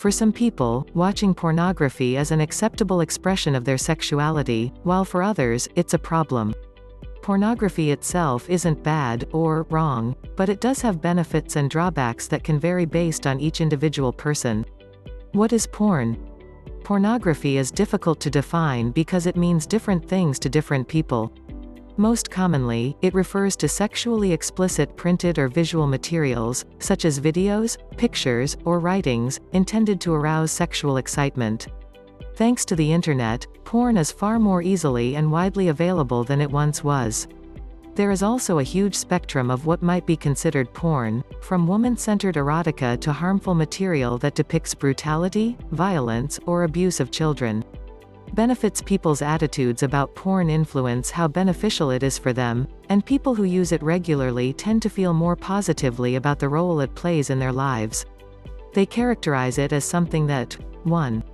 For some people, watching pornography is an acceptable expression of their sexuality, while for others, it's a problem. Pornography itself isn't bad, or wrong, but it does have benefits and drawbacks that can vary based on each individual person. What is porn? Pornography is difficult to define because it means different things to different people. Most commonly, it refers to sexually explicit printed or visual materials, such as videos, pictures, or writings, intended to arouse sexual excitement. Thanks to the internet, porn is far more easily and widely available than it once was. There is also a huge spectrum of what might be considered porn, from woman-centered erotica to harmful material that depicts brutality, violence, or abuse of children. Benefits. People's attitudes about porn influence how beneficial it is for them, and people who use it regularly tend to feel more positively about the role it plays in their lives. They characterize it as something that 1.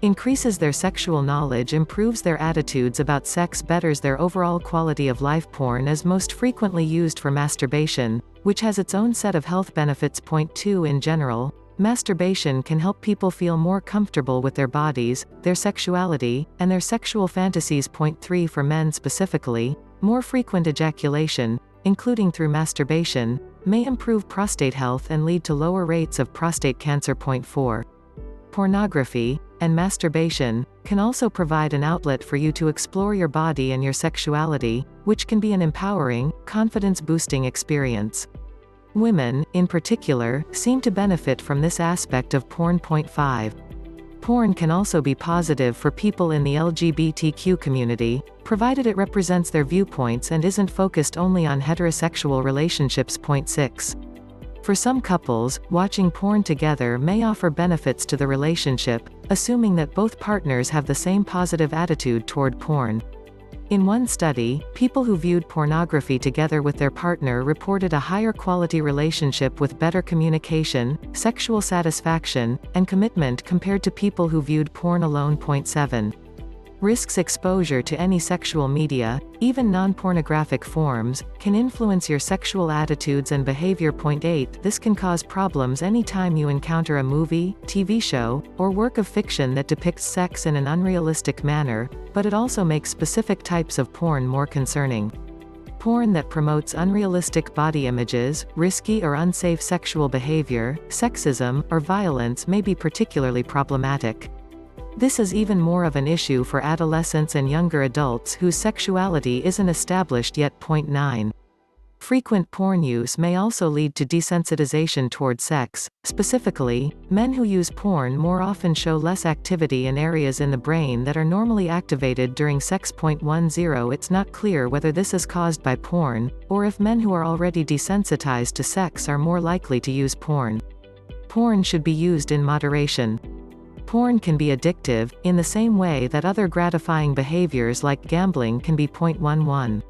Increases their sexual knowledge, improves their attitudes about sex, betters their overall quality of life. Porn is most frequently used for masturbation, which has its own set of health benefits. 2. In general, masturbation can help people feel more comfortable with their bodies, their sexuality, and their sexual fantasies. 3. For men specifically, more frequent ejaculation, including through masturbation, may improve prostate health and lead to lower rates of prostate cancer. 4. Pornography and masturbation can also provide an outlet for you to explore your body and your sexuality, which can be an empowering, confidence-boosting experience. Women, in particular, seem to benefit from this aspect of porn. 5. Porn can also be positive for people in the LGBTQ community, provided it represents their viewpoints and isn't focused only on heterosexual relationships. 6. For some couples, watching porn together may offer benefits to the relationship, assuming that both partners have the same positive attitude toward porn. In one study, people who viewed pornography together with their partner reported a higher quality relationship with better communication, sexual satisfaction, and commitment compared to people who viewed porn alone. 7. Risks. Exposure to any sexual media, even non-pornographic forms, can influence your sexual attitudes and behavior. 8. This can cause problems anytime you encounter a movie, TV show, or work of fiction that depicts sex in an unrealistic manner, but it also makes specific types of porn more concerning. Porn that promotes unrealistic body images, risky or unsafe sexual behavior, sexism, or violence may be particularly problematic. This is even more of an issue for adolescents and younger adults whose sexuality isn't established yet. 9. Frequent porn use may also lead to desensitization toward sex. Specifically, men who use porn more often show less activity in areas in the brain that are normally activated during sex. 10. It's not clear whether this is caused by porn, or if men who are already desensitized to sex are more likely to use porn. Porn should be used in moderation. Porn can be addictive, in the same way that other gratifying behaviors like gambling can be. 11.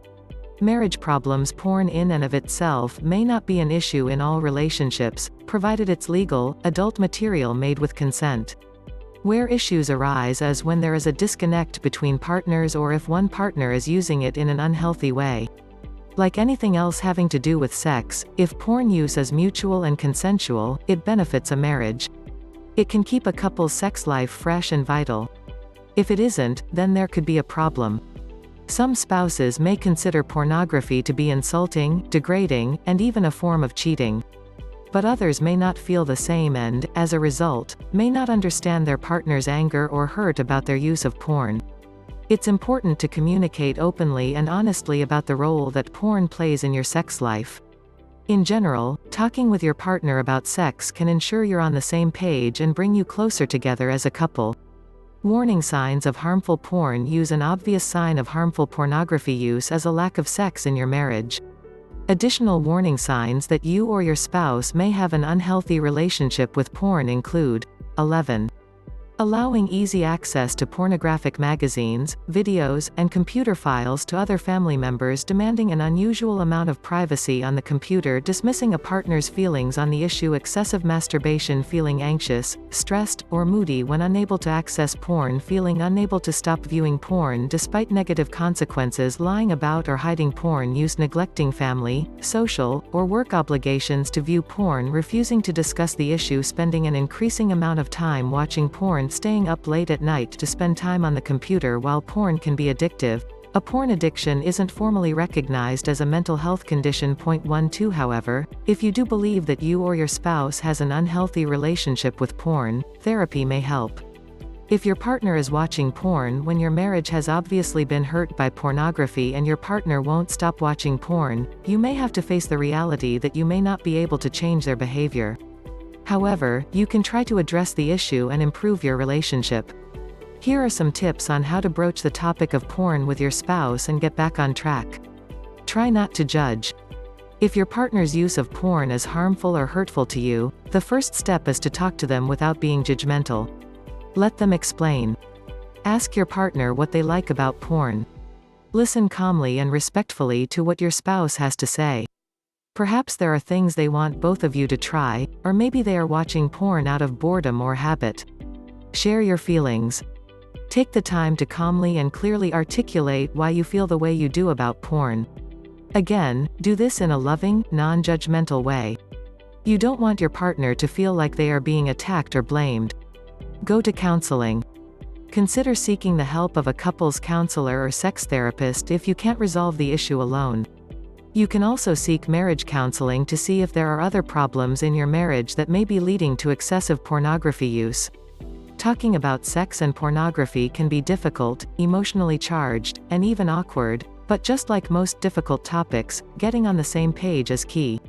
Marriage problems. Porn in and of itself may not be an issue in all relationships, provided it's legal, adult material made with consent. Where issues arise is when there is a disconnect between partners or if one partner is using it in an unhealthy way. Like anything else having to do with sex, if porn use is mutual and consensual, it benefits a marriage. It can keep a couple's sex life fresh and vital. If it isn't, then there could be a problem. Some spouses may consider pornography to be insulting, degrading, and even a form of cheating. But others may not feel the same and, as a result, may not understand their partner's anger or hurt about their use of porn. It's important to communicate openly and honestly about the role that porn plays in your sex life. In general, talking with your partner about sex can ensure you're on the same page and bring you closer together as a couple. Warning signs of harmful porn use. An obvious sign of harmful pornography use is a lack of sex in your marriage. Additional warning signs that you or your spouse may have an unhealthy relationship with porn include 11. Allowing easy access to pornographic magazines, videos, and computer files to other family members, demanding an unusual amount of privacy on the computer, dismissing a partner's feelings on the issue, excessive masturbation, feeling anxious, stressed, or moody when unable to access porn, feeling unable to stop viewing porn despite negative consequences, lying about or hiding porn use, neglecting family, social, or work obligations to view porn, refusing to discuss the issue, spending an increasing amount of time watching porn, staying up late at night to spend time on the computer. While porn can be addictive, a porn addiction isn't formally recognized as a mental health condition. Point 12. However, if you do believe that you or your spouse has an unhealthy relationship with porn, therapy may help. If your partner is watching porn when your marriage has obviously been hurt by pornography and your partner won't stop watching porn, you may have to face the reality that you may not be able to change their behavior. However, you can try to address the issue and improve your relationship. Here are some tips on how to broach the topic of porn with your spouse and get back on track. Try not to judge. If your partner's use of porn is harmful or hurtful to you, the first step is to talk to them without being judgmental. Let them explain. Ask your partner what they like about porn. Listen calmly and respectfully to what your spouse has to say. Perhaps there are things they want both of you to try, or maybe they are watching porn out of boredom or habit. Share your feelings. Take the time to calmly and clearly articulate why you feel the way you do about porn. Again, do this in a loving, non-judgmental way. You don't want your partner to feel like they are being attacked or blamed. Go to counseling. Consider seeking the help of a couples counselor or sex therapist if you can't resolve the issue alone. You can also seek marriage counseling to see if there are other problems in your marriage that may be leading to excessive pornography use. Talking about sex and pornography can be difficult, emotionally charged, and even awkward, but just like most difficult topics, getting on the same page is key.